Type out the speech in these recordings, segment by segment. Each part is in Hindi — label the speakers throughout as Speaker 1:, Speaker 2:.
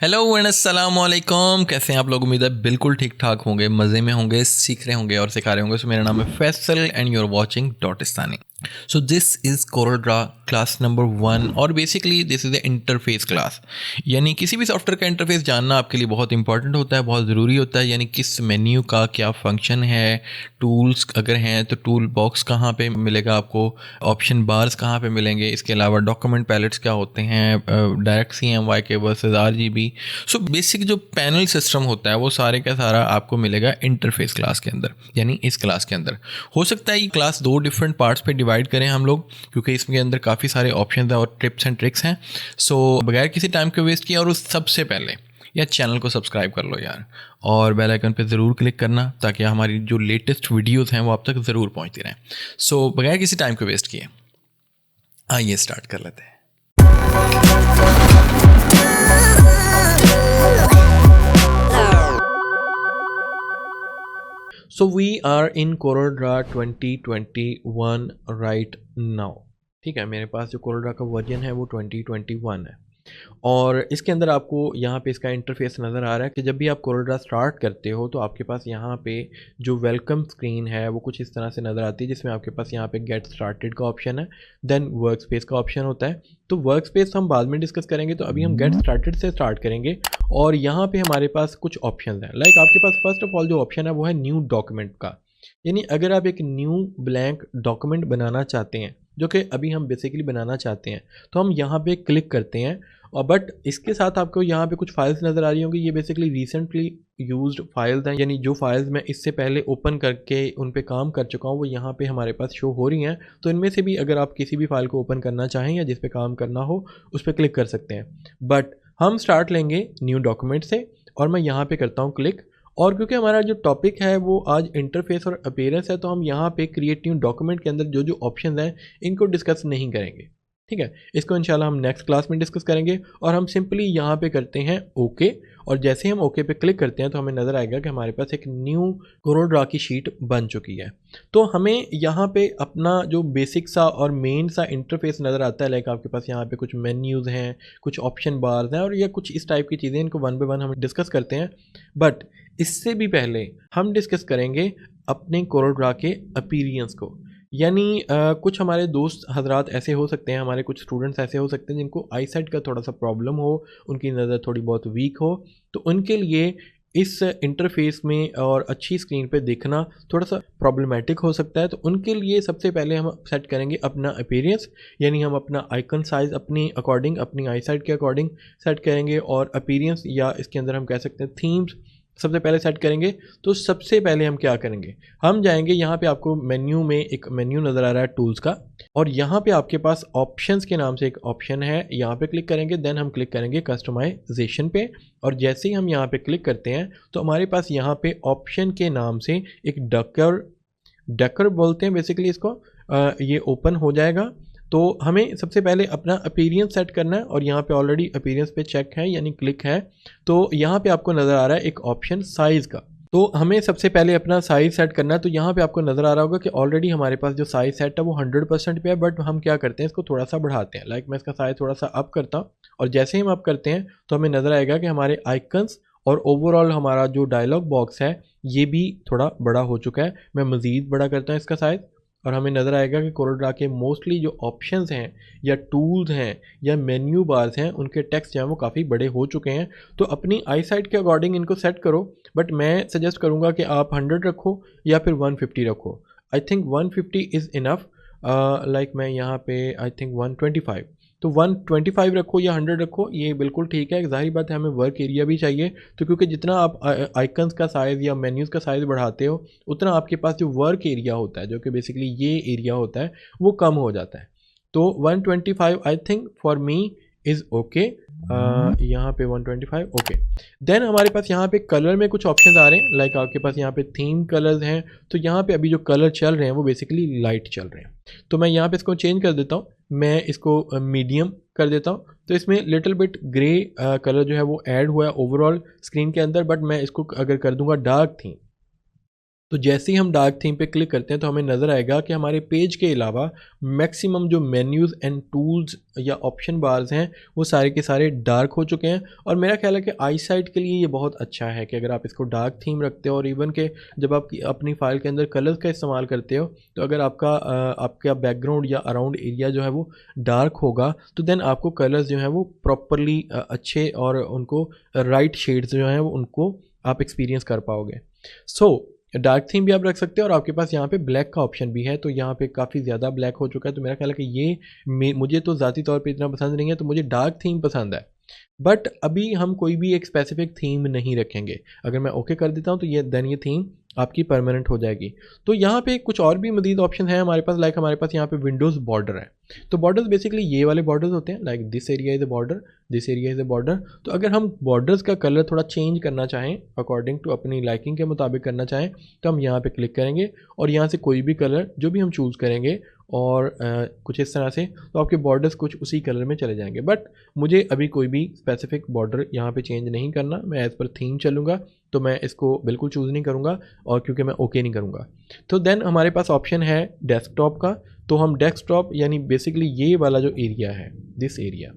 Speaker 1: हेलो एंड अस्सलाम वालेकुम। कैसे हैं आप लोग? उम्मीद है बिल्कुल ठीक ठाक होंगे, मज़े में होंगे, सीख रहे होंगे और सिखा रहे होंगे। सो मेरा नाम है Faisal and you are watching डॉटिस्तानी। So this is CorelDRAW class number 1 और basically this is the interface class. यानी किसी भी सॉफ्टवेयर का इंटरफेस जानना आपके लिए बहुत इंपॉर्टेंट होता है, बहुत ज़रूरी होता है। यानी किस मेन्यू का क्या फंक्शन है, टूल्स अगर हैं तो टूल बॉक्स कहाँ पे मिलेगा आपको, ऑप्शन बार्स कहाँ पे मिलेंगे, इसके अलावा डॉक्यूमेंट पैलेट्स क्या होते हैं, डायरेक्ट CMYK के वर्सेस RGB। सो बेसिक जो पैनल सिस्टम होता है वो सारे का सारा आपको मिलेगा इंटरफेस क्लास के अंदर, यानी इस क्लास के अंदर। हो सकता है ये क्लास 2 डिफरेंट पार्ट्स पे डिवाइड करें हम लोग, क्योंकि इसके अंदर काफ़ी सारे ऑप्शन और टिप्स एंड ट्रिक्स हैं। सो बगैर किसी टाइम के वेस्ट किए और उस सबसे पहले यार चैनल को सब्सक्राइब कर लो यार, और बेल आइकन पे ज़रूर क्लिक करना ताकि हमारी जो लेटेस्ट वीडियोस हैं वो आप तक ज़रूर पहुंचती रहें। सो बगैर किसी टाइम को वेस्ट किए आइए स्टार्ट कर लेते हैं। So we are in CorelDRAW 2021 right now। ठीक है, मेरे पास जो CorelDRAW का वर्जन है वो 2021 है और इसके अंदर आपको यहाँ पे इसका इंटरफेस नज़र आ रहा है कि जब भी आप CorelDRAW स्टार्ट करते हो तो आपके पास यहाँ पे जो वेलकम स्क्रीन है वो कुछ इस तरह से नज़र आती है, जिसमें आपके पास यहाँ पे गेट स्टार्टेड का ऑप्शन है, देन वर्क स्पेस का ऑप्शन होता है। तो वर्क स्पेस हम बाद में डिस्कस करेंगे, तो अभी हम गेट स्टार्टेड से स्टार्ट करेंगे। और यहाँ पे हमारे पास कुछ ऑप्शन हैं, लाइक आपके पास फर्स्ट ऑफ ऑल जो ऑप्शन है वो है न्यू डॉक्यूमेंट का। यानी अगर आप एक न्यू ब्लैंक डॉक्यूमेंट बनाना चाहते हैं, जो कि अभी हम बेसिकली बनाना चाहते हैं, तो हम यहाँ पे क्लिक करते हैं। और बट इसके साथ आपको यहाँ पे कुछ फाइल्स नज़र आ रही होंगी, ये बेसिकली रिसेंटली यूज्ड फाइल्स हैं, यानी जो फाइल्स मैं इससे पहले ओपन करके उन पे काम कर चुका हूँ वो यहाँ पे हमारे पास शो हो रही हैं। तो इनमें से भी अगर आप किसी भी फाइल को ओपन करना चाहें या जिस पे काम करना हो उस पर क्लिक कर सकते हैं। बट हम स्टार्ट लेंगे न्यू डॉक्यूमेंट से और मैं यहाँ पे करता हूँ क्लिक। और क्योंकि हमारा जो टॉपिक है वो आज इंटरफेस और अपीयरेंस है, तो हम यहाँ पे क्रिएट न्यू डॉक्यूमेंट के अंदर जो जो ऑप्शंस हैं इनको डिस्कस नहीं करेंगे। ठीक है, इसको इंशाल्लाह हम नेक्स्ट क्लास में डिस्कस करेंगे। और हम सिंपली यहाँ पे करते हैं ओके, और जैसे ही हम ओके पे क्लिक करते हैं तो हमें नज़र आएगा कि हमारे पास एक न्यू CorelDRAW की शीट बन चुकी है। तो हमें यहाँ पे अपना जो बेसिक सा और मेन सा इंटरफेस नज़र आता है, लाइक आपके पास यहाँ पे कुछ मेन्यूज़ हैं, कुछ ऑप्शन बार्स हैं और या कुछ इस टाइप की चीज़ें, इनको वन बाय वन हम डिस्कस करते हैं। बट इससे भी पहले हम डिस्कस करेंगे अपने CorelDRAW के अपीरियंस को। यानी कुछ हमारे दोस्त हजरात ऐसे हो सकते हैं, हमारे कुछ स्टूडेंट्स ऐसे हो सकते हैं जिनको आई साइट का थोड़ा सा प्रॉब्लम हो, उनकी नज़र थोड़ी बहुत वीक हो, तो उनके लिए इस इंटरफेस में और अच्छी स्क्रीन पे देखना थोड़ा सा प्रॉब्लमेटिक हो सकता है। तो उनके लिए सबसे पहले हम सेट करेंगे अपना अपीयरेंस, यानी हम अपना आइकन साइज़ अपनी अकॉर्डिंग, अपनी आई साइट के अकॉर्डिंग सेट करेंगे। और अपीयरेंस या इसके अंदर हम कह सकते हैं थीम्स सबसे पहले सेट करेंगे। तो सबसे पहले हम क्या करेंगे, हम जाएंगे यहाँ पे, आपको मेन्यू में एक मेन्यू नज़र आ रहा है टूल्स का, और यहाँ पे आपके पास ऑप्शंस के नाम से एक ऑप्शन है, यहाँ पे क्लिक करेंगे। देन हम क्लिक करेंगे कस्टमाइजेशन पे, और जैसे ही हम यहाँ पे क्लिक करते हैं तो हमारे पास यहाँ पे ऑप्शन के नाम से एक डकर बोलते हैं बेसिकली इसको, ये ओपन हो जाएगा। तो हमें सबसे पहले अपना अपीयरेंस सेट करना है, और यहाँ पे ऑलरेडी अपीयरेंस पे चेक है यानी क्लिक है। तो यहाँ पे आपको नज़र आ रहा है एक ऑप्शन साइज़ का, तो हमें सबसे पहले अपना साइज़ सेट करना है। तो यहाँ पे आपको नज़र आ रहा होगा कि ऑलरेडी हमारे पास जो साइज़ सेट है वो 100% पे है, बट हम क्या करते हैं, इसको थोड़ा सा बढ़ाते हैं। लाइक मैं इसका साइज़ थोड़ा सा अप करता हूँ, और जैसे ही हम अप करते हैं तो हमें नज़र आएगा कि हमारे आइकन्स और ओवरऑल हमारा जो डायलॉग बॉक्स है ये भी थोड़ा बड़ा हो चुका है। मैं मज़ीद बड़ा करता हूँ इसका साइज़, और हमें नज़र आएगा कि CorelDRAW के मोस्टली जो ऑप्शंस हैं या टूल्स हैं या मेन्यू बार्स हैं उनके टेक्स्ट जो हैं वो काफ़ी बड़े हो चुके हैं। तो अपनी आई साइट के अकॉर्डिंग इनको सेट करो, बट मैं सजेस्ट करूँगा कि आप 100 रखो या फिर 150 रखो। I think 150 is enough. Like मैं यहाँ पे आई थिंक 125, तो 125 रखो या 100 रखो, ये बिल्कुल ठीक है। ज़ाहिर बात है हमें वर्क एरिया भी चाहिए, तो क्योंकि जितना आप आइकन्स का साइज़ या मेन्यूज़ का साइज़ बढ़ाते हो उतना आपके पास जो वर्क एरिया होता है, जो कि बेसिकली ये एरिया होता है, वो कम हो जाता है। तो 125 I think for me is okay. यहाँ पे 125 ओके। देन हमारे पास यहाँ पे कलर में कुछ ऑप्शंस आ रहे हैं, लाइक आपके पास यहाँ पे थीम कलर्स हैं। तो यहाँ पे अभी जो कलर चल रहे हैं वो बेसिकली लाइट चल रहे हैं, तो मैं यहाँ पे इसको चेंज कर देता हूँ, मैं इसको मीडियम कर देता हूँ। तो इसमें लिटिल बिट ग्रे कलर जो है वो ऐड हुआ है ओवरऑल स्क्रीन के अंदर, बट मैं इसको अगर कर दूंगा डार्क थीम, तो जैसे ही हम डार्क थीम पे क्लिक करते हैं तो हमें नज़र आएगा कि हमारे पेज के अलावा मैक्सिमम जो मेन्यूज़ एंड टूल्स या ऑप्शन बार्स हैं वो सारे के सारे डार्क हो चुके हैं। और मेरा ख्याल है कि आई साइट के लिए ये बहुत अच्छा है कि अगर आप इसको डार्क थीम रखते हो और इवन के जब आप अपनी फ़ाइल के अंदर कलर्स का इस्तेमाल करते हो तो अगर आपका बैकग्राउंड या अराउंड एरिया जो है वो डार्क होगा तो देन आपको कलर्स जो हैं वो प्रॉपरली अच्छे और उनको राइट शेड्स जो हैं वो उनको आप एक्सपीरियंस कर पाओगे। डार्क थीम भी आप रख सकते हो और आपके पास यहाँ पे ब्लैक का ऑप्शन भी है, तो यहाँ पे काफ़ी ज़्यादा ब्लैक हो चुका है। तो मेरा ख्याल है कि ये मुझे तो ज़ाती तौर पे इतना पसंद नहीं है, तो मुझे डार्क थीम पसंद है। बट अभी हम कोई भी एक स्पेसिफिक थीम नहीं रखेंगे। अगर मैं ओके कर देता हूँ तो ये थीम आपकी परमानेंट हो जाएगी। तो यहाँ पे कुछ और भी मज़ीद ऑप्शन है हमारे पास, लाइक हमारे पास यहाँ पे विंडोज़ बॉर्डर है। तो बॉर्डर्स बेसिकली ये वाले बॉर्डर्स होते हैं, like this area is a border, this area is a border. तो अगर हम बॉर्डर्स का कलर थोड़ा चेंज करना चाहें, अकॉर्डिंग टू अपनी लाइकिंग के मुताबिक करना चाहें, तो हम यहाँ पे क्लिक करेंगे और यहाँ से कोई भी कलर जो भी हम चूज़ करेंगे और कुछ इस तरह से, तो आपके बॉर्डर्स कुछ उसी कलर में चले जाएंगे। बट मुझे अभी कोई भी स्पेसिफिक बॉर्डर यहाँ पे चेंज नहीं करना, मैं एज़ पर थीम चलूँगा, तो मैं इसको बिल्कुल चूज़ नहीं करूँगा और क्योंकि मैं ओके नहीं करूँगा। तो देन हमारे पास ऑप्शन है डेस्कटॉप का। तो हम डेस्कटॉप यानी बेसिकली ये वाला जो एरिया है, दिस एरिया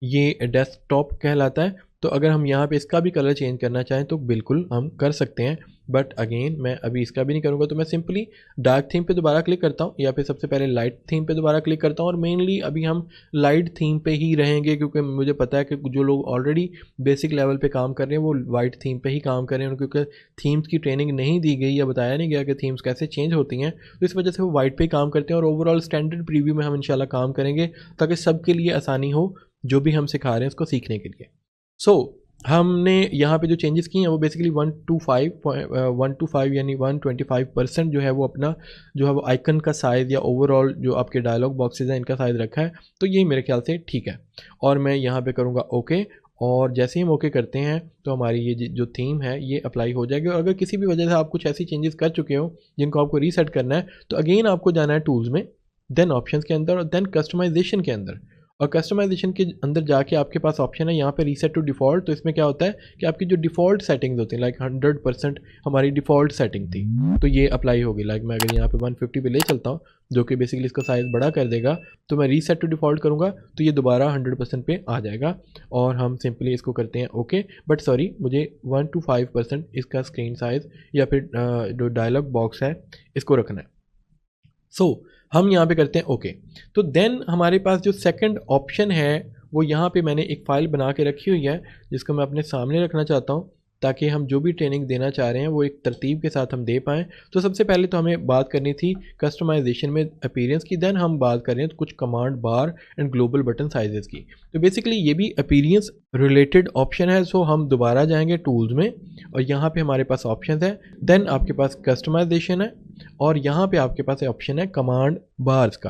Speaker 1: ये डेस्कटॉप कहलाता है। तो अगर हम यहाँ पे इसका भी कलर चेंज करना चाहें तो बिल्कुल हम कर सकते हैं, बट अगेन मैं अभी इसका भी नहीं करूँगा। तो मैं सिंपली डार्क थीम पे दोबारा क्लिक करता हूँ या फिर सबसे पहले लाइट थीम पे दोबारा क्लिक करता हूँ, और मेनली अभी हम लाइट थीम पे ही रहेंगे क्योंकि मुझे पता है कि जो लोग ऑलरेडी बेसिक लेवल पे काम कर रहे हैं वो वाइट थीम पे ही काम कर रहे हैं, क्योंकि थीम्स की ट्रेनिंग नहीं दी गई या बताया नहीं गया कि थीम्स कैसे चेंज होती हैं, तो इस वजह से वो वाइट पे ही काम करते हैं। और ओवरऑल स्टैंडर्ड प्रीव्यू में हम इंशाल्लाह काम करेंगे ताकि सबके लिए आसानी हो जो भी हम सिखा रहे हैं उसको सीखने के लिए। हमने यहाँ पे जो चेंजेस किए हैं वो बेसिकली 125 यानी 125% जो है वो अपना जो है वो आइकन का साइज़ या ओवरऑल जो आपके डायलॉग बॉक्सेज हैं इनका साइज़ रखा है। तो ये मेरे ख्याल से ठीक है और मैं यहाँ पे करूँगा ओके, और जैसे ही हम ओके करते हैं तो हमारी ये जो थीम है ये अप्लाई हो जाएगी। और अगर किसी भी वजह से आप कुछ ऐसी चेंजेस कर चुके हो जिनको आपको रीसेट करना है तो अगेन आपको जाना है टूल्स में, देन ऑप्शंस के अंदर और देन कस्टमाइजेशन के अंदर। और कस्टमाइजेशन के अंदर जाके आपके पास ऑप्शन है यहाँ पे रीसेट टू डिफ़ॉल्ट। तो इसमें क्या होता है कि आपकी जो डिफ़ॉल्ट सेटिंग्स होती हैं, लाइक 100% हमारी डिफ़ॉल्ट सेटिंग थी तो ये अप्लाई होगी। लाइक मैं अगर यहाँ पे 150 पे ले चलता हूँ जो कि बेसिकली इसका साइज़ बड़ा कर देगा, तो मैं रीसेट टू डिफ़ॉल्ट करूँगा तो ये दोबारा 100% पे आ जाएगा और हम सिंपली इसको करते हैं ओके। बट सॉरी, मुझे 1 to 5% इसका स्क्रीन साइज़ या फिर जो डायलॉग बॉक्स है इसको रखना है। हम यहाँ पे करते हैं ओके। तो देन हमारे पास जो सेकंड ऑप्शन है वो यहाँ पे मैंने एक फ़ाइल बना के रखी हुई है जिसको मैं अपने सामने रखना चाहता हूँ ताकि हम जो भी ट्रेनिंग देना चाह रहे हैं वो एक तरतीब के साथ हम दे पाएँ। तो सबसे पहले तो हमें बात करनी थी कस्टमाइजेशन में अपीयरेंस की, देन हम बात कर रहे हैं तो कुछ command bar and global button sizes की। तो बेसिकली ये भी अपीयरेंस रिलेटेड ऑप्शन है। हम दोबारा जाएंगे टूल्स में और यहाँ पे हमारे पास ऑप्शन है, देन आपके पास कस्टमाइजेशन है और यहाँ पे आपके पास ऑप्शन है कमांड बार्स का।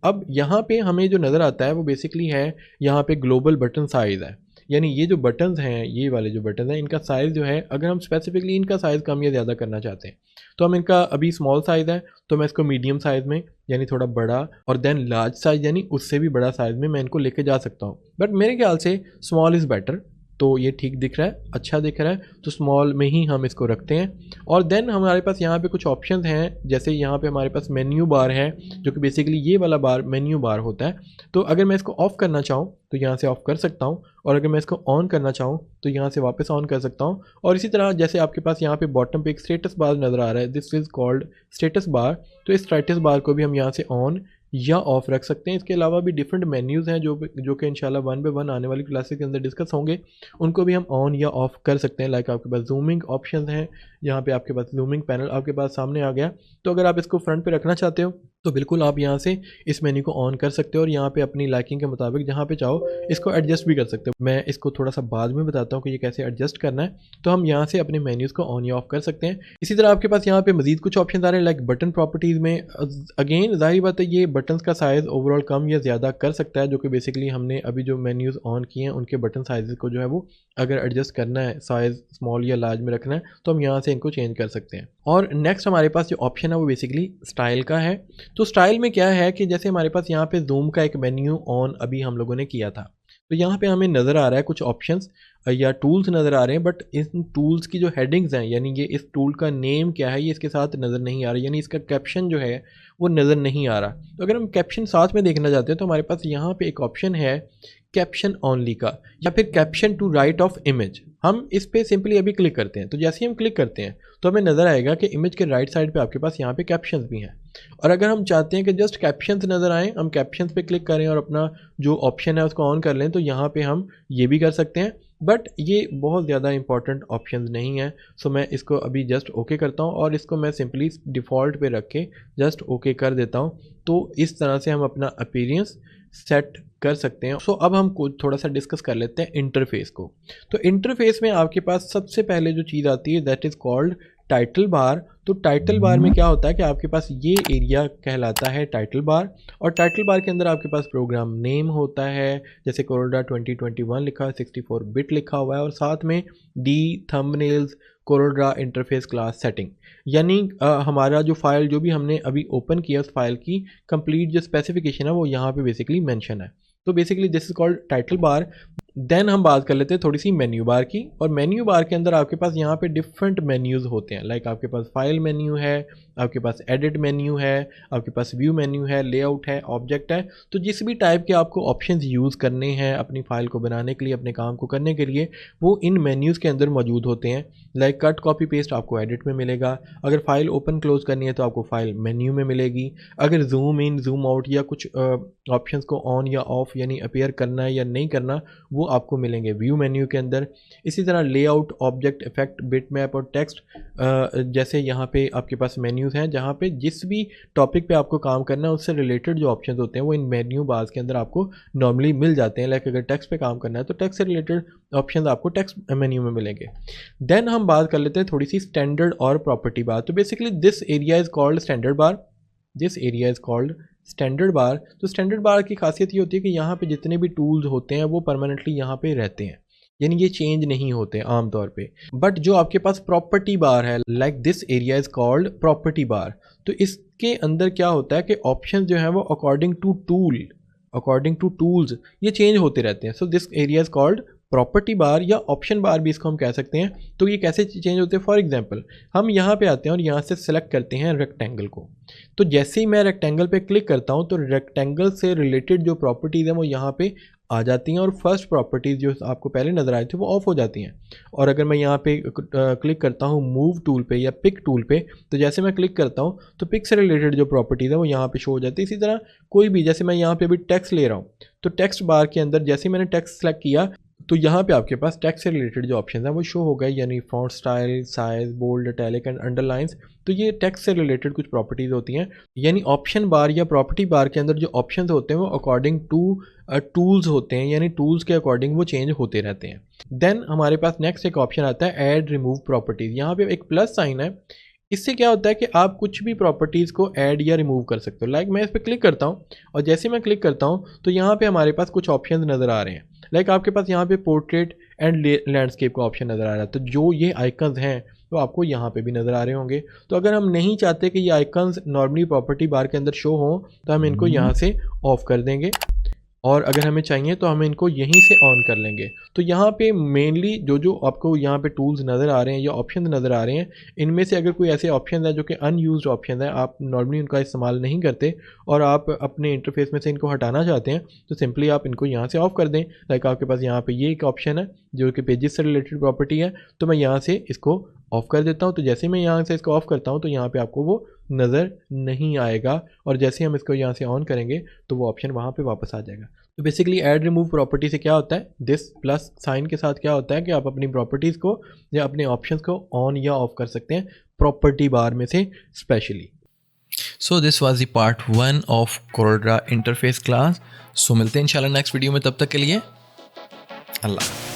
Speaker 1: अब यहाँ पे हमें जो नज़र आता है वो बेसिकली है यहाँ पे ग्लोबल बटन साइज़ है, यानी ये जो बटन्स हैं, ये वाले जो बटन हैं इनका साइज़ जो है, अगर हम स्पेसिफिकली इनका साइज़ कम या ज़्यादा करना चाहते हैं तो हम इनका अभी स्मॉल साइज़ है तो मैं इसको मीडियम साइज़ में यानी थोड़ा बड़ा और देन लार्ज साइज़ यानी उससे भी बड़ा साइज़ में मैं इनको लेके जा सकता हूँ। बट मेरे ख्याल से स्मॉल इज़ बेटर, तो ये ठीक दिख रहा है, अच्छा दिख रहा है, तो स्मॉल में ही हम इसको रखते हैं। और देन हमारे पास यहाँ पे कुछ ऑप्शंस हैं, जैसे यहाँ पे हमारे पास मेन्यू बार है जो कि बेसिकली ये वाला बार मेन्यू बार होता है। तो अगर मैं इसको ऑफ़ करना चाहूँ तो यहाँ से ऑफ़ कर सकता हूँ और अगर मैं इसको ऑन करना चाहूँ तो यहाँ से वापस ऑन कर सकता हूँ। और इसी तरह जैसे आपके पास यहाँ पे बॉटम पे एक स्टेटस बार नज़र आ रहा है, this is called status bar, तो इस स्टेटस बार को भी हम यहाँ से ऑन या ऑफ़ रख सकते हैं। इसके अलावा भी डिफरेंट मेन्यूज़ हैं जो कि इंशाल्लाह 1 बाय 1 आने वाली क्लासेस के अंदर डिस्कस होंगे, उनको भी हम ऑन या ऑफ़ कर सकते हैं। लाइक आपके पास जूमिंग ऑप्शन हैं, यहाँ पे आपके पास जूमिंग पैनल आपके पास सामने आ गया, तो अगर आप इसको फ्रंट पे रखना चाहते हो तो बिल्कुल आप यहाँ से इस मेन्यू को ऑन कर सकते हो और यहाँ पे अपनी लाइकिंग के मुताबिक जहाँ पे चाहो इसको एडजस्ट भी कर सकते हो। मैं इसको थोड़ा सा बाद में बताता हूँ कि ये कैसे एडजस्ट करना है। तो हम यहाँ से अपने मेन्यूज़ को ऑन या ऑफ कर सकते हैं। इसी तरह आपके पास यहाँ पे मजीद कुछ ऑप्शन आ रहे हैं, लाइक बटन प्रॉपर्टीज़ में अगेन जाहिर बात है ये बटन्स का साइज़ ओवरऑल कम या ज़्यादा कर सकता है, जो कि बेसिकली हमने अभी जो मेन्यूज़ ऑन किए हैं उनके बटन साइज़ को जो है वो अगर एडजस्ट करना है, साइज़ स्मॉल या लार्ज में रखना है, तो हम यहाँ से इनको चेंज कर सकते हैं। और नेक्स्ट हमारे पास जो ऑप्शन है वो बेसिकली स्टाइल का है। तो स्टाइल में क्या है कि जैसे हमारे पास यहाँ पे जूम का एक मेन्यू ऑन अभी हम लोगों ने किया था, तो यहाँ पे हमें नज़र आ रहा है कुछ ऑप्शंस या टूल्स नज़र आ रहे हैं, बट इन टूल्स की जो हेडिंग्स हैं, यानी ये इस टूल का नेम क्या है ये इसके साथ नज़र नहीं आ रहा, यानी इसका कैप्शन जो है वो नज़र नहीं आ रहा। तो अगर हम कैप्शन साथ में देखना चाहते हैं तो हमारे पास यहाँ पे एक ऑप्शन है कैप्शन ओनली का, या फिर caption to right of image. हम इस पे सिंपली अभी क्लिक करते हैं, तो जैसे ही हम क्लिक करते हैं तो हमें नज़र आएगा कि इमेज के राइट साइड पे आपके पास यहाँ पे कैप्शंस भी हैं। और अगर हम चाहते हैं कि जस्ट कैप्शंस नज़र आएँ, हम कैप्शंस पे क्लिक करें और अपना जो ऑप्शन है उसको ऑन कर लें, तो यहाँ पे हम ये भी कर सकते हैं, बट ये बहुत ज़्यादा इंपॉर्टेंट ऑप्शन नहीं है। सो मैं इसको अभी जस्ट ओके करता हूँ और इसको मैं सिंपली डिफ़ॉल्ट पे रख के जस्ट ओके कर देता हूँ। तो इस तरह से हम अपना अपीयरेंस सेट कर सकते हैं। सो अब हम कुछ थोड़ा सा डिस्कस कर लेते हैं इंटरफेस को। तो इंटरफेस में आपके पास सबसे पहले जो चीज़ आती है दैट इज़ कॉल्ड टाइटल बार। तो टाइटल बार में क्या होता है कि आपके पास ये एरिया कहलाता है टाइटल बार, और टाइटल बार के अंदर आपके पास प्रोग्राम नेम होता है, जैसे कोरोडा 2021 लिखा है, 64 बिट लिखा हुआ है, और साथ में the thumbnails CorelDRAW interface class setting, यानी हमारा जो फाइल जो भी हमने अभी ओपन किया उस फाइल की कंप्लीट जो स्पेसिफिकेशन है वो यहाँ पे बेसिकली मेंशन है। तो basically this is called title bar. Then हम बात कर लेते हैं थोड़ी सी मेन्यू बार की, और मेन्यू बार के अंदर आपके पास यहाँ पे डिफरेंट मेन्यूज़ होते हैं। लाइक आपके पास फाइल मेन्यू है, आपके पास एडिट मेन्यू है, आपके पास व्यू मेन्यू है, लेआउट है, ऑब्जेक्ट है। तो जिस भी टाइप के आपको ऑप्शंस यूज़ करने हैं अपनी फाइल को बनाने के लिए, अपने काम को करने के लिए, वो इन मेन्यूज़ के अंदर मौजूद होते हैं। लाइक कट कॉपी पेस्ट आपको एडिट में मिलेगा, अगर फाइल ओपन क्लोज करनी है तो आपको फाइल मेन्यू में मिलेगी, अगर जूम इन जूम आउट या कुछ ऑप्शंस को ऑन या ऑफ यानी अपीयर करना है या नहीं करना वो आपको मिलेंगे व्यू मेन्यू के अंदर। इसी तरह layout, object, effect, bit map और टेक्स्ट जैसे यहाँ पे आपके पास मेन्यूज़ हैं जहाँ पे जिस भी टॉपिक पे आपको काम करना है उससे रिलेटेड जो ऑप्शंस होते हैं वो इन मेन्यू बार्स के अंदर आपको नॉर्मली मिल जाते हैं। लाइक अगर टेक्स्ट पे काम करना है तो टेक्स्ट से रिलेटेड ऑप्शंस आपको टेक्स्ट मेन्यू में मिलेंगे। देन हम बात कर लेते हैं थोड़ी सी स्टैंडर्ड और प्रॉपर्टी बार। तो basically this area is called standard bar, this area is called standard bar. तो स्टैंडर्ड बार की खासियत ये होती है कि यहाँ पे जितने भी टूल्स होते हैं वो परमानेंटली यहाँ पे रहते हैं, यानी ये चेंज नहीं होते आमतौर पे। बट जो आपके पास प्रॉपर्टी बार है, like this area is called property bar, तो इसके अंदर क्या होता है कि ऑप्शन जो है वो अकॉर्डिंग टू टूल्स ये चेंज होते रहते हैं। So this area is called property bar या ऑप्शन बार भी इसको हम कह सकते हैं। तो ये कैसे चेंज होते हैं, फॉर एग्जांपल हम यहाँ पे आते हैं और यहाँ से सिलेक्ट करते हैं रेक्टेंगल को। तो जैसे ही मैं रेक्टेंगल पे क्लिक करता हूँ तो रेक्टेंगल से रिलेटेड जो प्रॉपर्टीज़ हैं वो यहाँ पे आ जाती हैं, और फर्स्ट प्रॉपर्टीज़ जो आपको पहले नज़र आई थी वो ऑफ हो जाती हैं। और अगर मैं यहाँ पे क्लिक करता हूँ मूव टूल पे या पिक टूल पे, तो जैसे मैं क्लिक करता हूँ तो पिक से रिलेटेड जो प्रॉपर्टीज़ है वो यहाँ पे शो हो जाती है। इसी तरह कोई भी, जैसे मैं यहाँ पे भी टेक्स्ट ले रहा हूँ तो टेक्स्ट बार के अंदर जैसे मैंने टेक्स्ट सेलेक्ट किया तो यहाँ पे आपके पास टेक्स्ट से रिलेटेड जो ऑप्शन है वो शो हो गए, यानी font style, size, bold, italic and underlines. तो ये टेक्स्ट से रिलेटेड कुछ प्रॉपर्टीज़ होती हैं, यानी ऑप्शन बार या प्रॉपर्टी बार के अंदर जो ऑप्शंस होते हैं वो अकॉर्डिंग टू टूल्स होते हैं, यानी टूल्स के अकॉर्डिंग वो चेंज होते रहते हैं। देन हमारे पास नेक्स्ट एक ऑप्शन आता है ऐड रिमूव प्रॉपर्टीज़। यहाँ पे एक प्लस साइन है, इससे क्या होता है कि आप कुछ भी प्रॉपर्टीज़ को ऐड या रिमूव कर सकते हो। लाइक मैं इस पर क्लिक करता हूँ और जैसे मैं क्लिक करता हूँ तो यहाँ पे हमारे पास कुछ ऑप्शंस नज़र आ रहे हैं। लाइक आपके पास यहाँ पे पोर्ट्रेट एंड लैंडस्केप का ऑप्शन नज़र आ रहा है, तो जो ये आइकन्स हैं तो आपको यहाँ पे भी नज़र आ रहे होंगे। तो अगर हम नहीं चाहते कि ये आइकन्स नॉर्मली प्रॉपर्टी बार के अंदर शो हों तो हम इनको यहाँ से ऑफ कर देंगे, और अगर हमें चाहिए तो हम इनको यहीं से ऑन कर लेंगे। तो यहाँ पे मेनली जो आपको यहाँ पे टूल्स नज़र आ रहे हैं या ऑप्शन नज़र आ रहे हैं, इनमें से अगर कोई ऐसे ऑप्शन है जो कि अनयूज्ड ऑप्शन है, आप नॉर्मली उनका इस्तेमाल नहीं करते और आप अपने इंटरफेस में से इनको हटाना चाहते हैं, तो सिंपली आप इनको यहाँ से ऑफ़ कर दें। लाइक आपके पास यहाँ पे ये एक ऑप्शन है जो कि पेजेस से रिलेटेड प्रॉपर्टी है, तो मैं यहाँ से इसको ऑफ़ कर देता हूँ। तो जैसे मैं यहाँ से इसको ऑफ़ करता हूँ तो यहाँ पे आपको वो नज़र नहीं आएगा, और जैसे हम इसको यहाँ से ऑन करेंगे तो वो ऑप्शन वहाँ पे वापस आ जाएगा। तो बेसिकली ऐड रिमूव प्रॉपर्टी से क्या होता है, दिस प्लस साइन के साथ क्या होता है कि आप अपनी प्रॉपर्टीज़ को या अपने ऑप्शंस को ऑन या ऑफ कर सकते हैं प्रॉपर्टी बार में से specially.
Speaker 2: So this was the part 1 of CorelDRAW interface class. सो मिलते हैं इंशाल्लाह नेक्स्ट वीडियो में, तब तक के लिए अल्लाह।